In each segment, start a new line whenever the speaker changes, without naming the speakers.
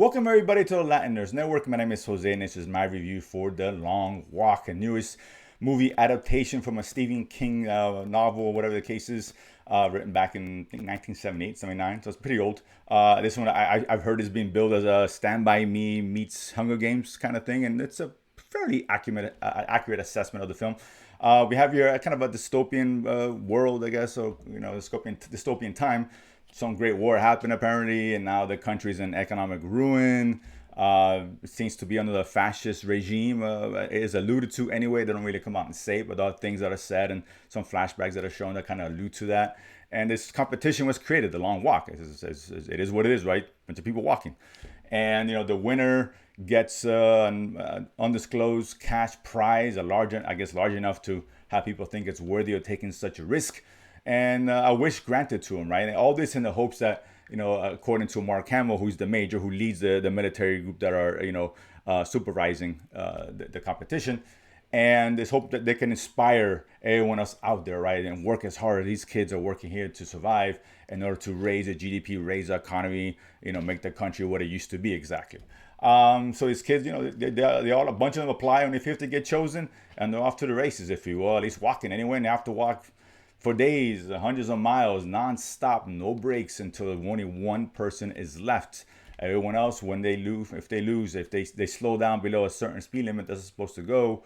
Welcome everybody to the Latin Nerds Network. My name is Jose and this is my review for The Long Walk, a newest movie adaptation from a Stephen King novel, or whatever the case is, written back in I think 1978, 79, so it's pretty old. This one I've heard is being billed as a Stand By Me meets Hunger Games kind of thing, and it's a fairly accurate assessment of the film. We have here kind of a dystopian world, I guess, so dystopian time. Some great war happened apparently, and now the country's in economic ruin. It seems to be under the fascist regime. It is alluded to anyway. They don't really come out and say it, but other things that are said and some flashbacks that are shown that kind of allude to that. And this competition was created, the Long Walk. It is what it is, right? Bunch of people walking, and the winner gets an undisclosed cash prize, I guess large enough to have people think it's worthy of taking such a risk, and a wish granted to him, right? And all this in the hopes that, according to Mark Hamill, who's the major who leads the military group that are, supervising the competition, and this hope that they can inspire everyone else out there, right, and work as hard as these kids are working here to survive in order to raise the GDP, raise the economy, make the country what it used to be exactly. So these kids, they all, a bunch of them apply on the 50 get chosen, and they're off to the races, if you will, at least walking anyway, and they have to walk for days, hundreds of miles, non-stop, no breaks until only one person is left. Everyone else, when they lose, if they slow down below a certain speed limit that's supposed to go,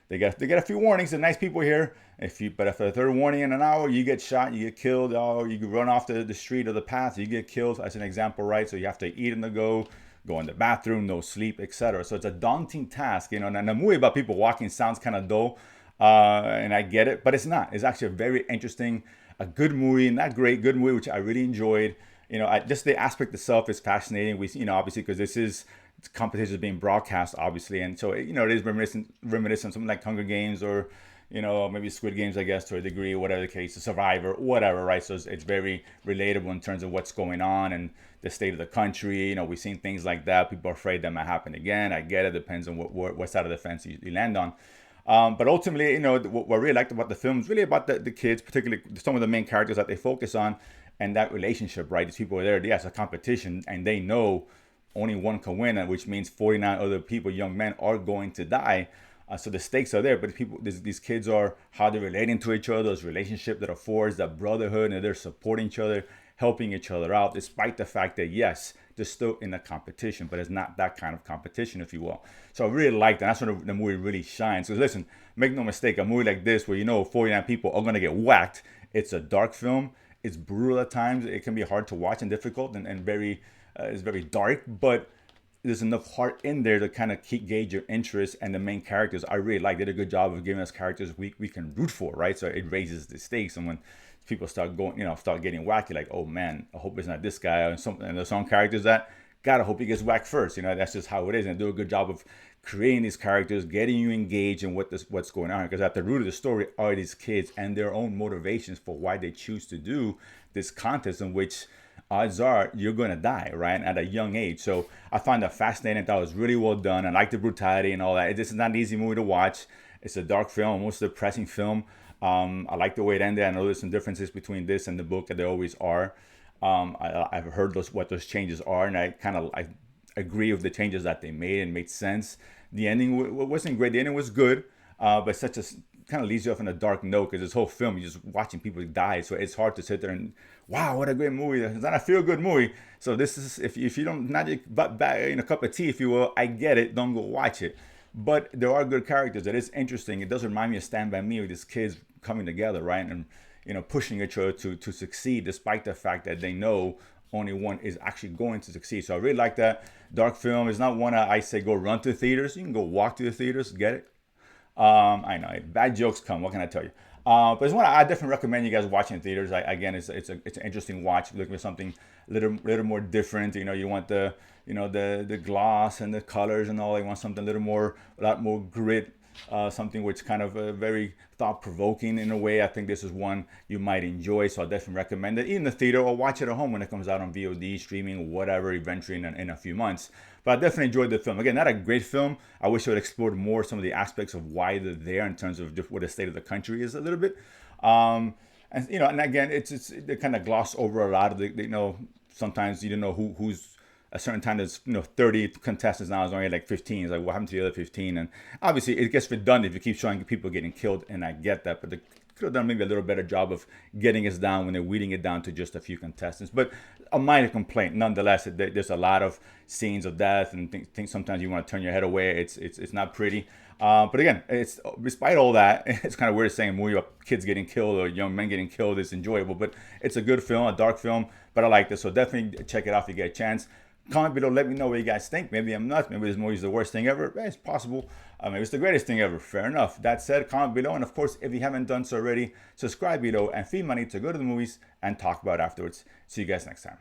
they get a few warnings. They're nice people here. But after the third warning in an hour, you get shot, you get killed, or you run off the street or the path, you get killed. As an example, right? So you have to eat on the go in the bathroom, no sleep, etc. So it's a daunting task, And a movie about people walking sounds kind of dull, and I get it, but it's not. It's actually a very interesting, a good movie, not great, good movie, which I really enjoyed. Just the aspect itself is fascinating. Obviously, because this is competition is being broadcast, obviously, and so it is reminiscent something like Hunger Games or maybe Squid Games, I guess, to a degree, whatever the case, Survivor, whatever, right? So it's very relatable in terms of what's going on and the state of the country. We've seen things like that. People are afraid that might happen again. I get it. Depends on what side of the fence you land on. But ultimately, what I really liked about the film is really about the kids, particularly some of the main characters that they focus on, and that relationship, right? These people are there. Yes, a competition, and they know only one can win, which means 49 other people, young men, are going to die. So the stakes are there, but these kids are how they're relating to each other, those relationships that are forged, that brotherhood, and they're supporting each other, helping each other out, despite the fact that yes, they're still in a competition, but it's not that kind of competition, if you will. So I really like that. That's when the movie really shines. So listen, make no mistake, a movie like this, where 49 people are gonna get whacked, it's a dark film. It's brutal at times. It can be hard to watch and difficult, and very, it's very dark, but there's enough heart in there to kind of keep gauge your interest, and the main characters I really like. They did a good job of giving us characters we can root for, right? So it raises the stakes, and when people start going, start getting wacky, like, oh man, I hope it's not this guy, and there's some characters that gotta hope he gets whacked first. That's just how it is, and they do a good job of creating these characters, getting you engaged in what's going on, because at the root of the story are these kids and their own motivations for why they choose to do this contest, in which odds are you're gonna die, right, at a young age. So I find that fascinating. I thought it was really well done. I like the brutality and all that. This is not an easy movie to watch. It's a dark film, almost a depressing film. I like the way it ended. I know there's some differences between this and the book, and there always are. I've heard what those changes are, and I agree with the changes that they made, and made sense. The ending wasn't great. The ending was good, but such a kind of leaves you off on a dark note, because this whole film you're just watching people die. So it's hard to sit there and wow, what a great movie. It's not a feel good movie. So this is, if you don't, not your in a cup of tea, if you will, I get it. Don't go watch it. But there are good characters. It is interesting. It does remind me of Stand By Me, with these kids coming together, right, and pushing each other to succeed, despite the fact that they know only one is actually going to succeed. So I really like that. Dark film is not one I say go run to theaters. You can go walk to the theaters, get it. I know bad jokes come. What can I tell you? But it's one I definitely recommend you guys watching in theaters. Again, it's an interesting watch. Looking for something little more different. You want the gloss and the colors and all. You want something a lot more grit. Something which kind of very thought provoking in a way. I think this is one you might enjoy, so I definitely recommend it in the theater, or watch it at home when it comes out on VOD, streaming, whatever, eventually in a few months. But I definitely enjoyed the film. Again, not a great film. I wish I would explored more some of the aspects of why they're there, in terms of what the state of the country is a little bit. And again, they kind of gloss over a lot of the, sometimes you don't know who's a certain time there's 30 contestants, now there's only like 15. It's like, what happened to the other 15? And obviously it gets redundant if you keep showing people getting killed, and I get that, but they could have done maybe a little better job of getting us down when they're weeding it down to just a few contestants. But a minor complaint nonetheless. There's a lot of scenes of death, and things sometimes you want to turn your head away. It's not pretty. But again, it's despite all that, it's kind of weird saying a movie about kids getting killed or young men getting killed is enjoyable. But it's a good film, a dark film, but I like this. So definitely check it out if you get a chance. Comment below, let me know what you guys think. Maybe I'm nuts. Maybe this movie is the worst thing ever. It's possible. Maybe it's the greatest thing ever. Fair enough. That said, comment below. And of course, if you haven't done so already, subscribe below and feed money to go to the movies and talk about it afterwards. See you guys next time.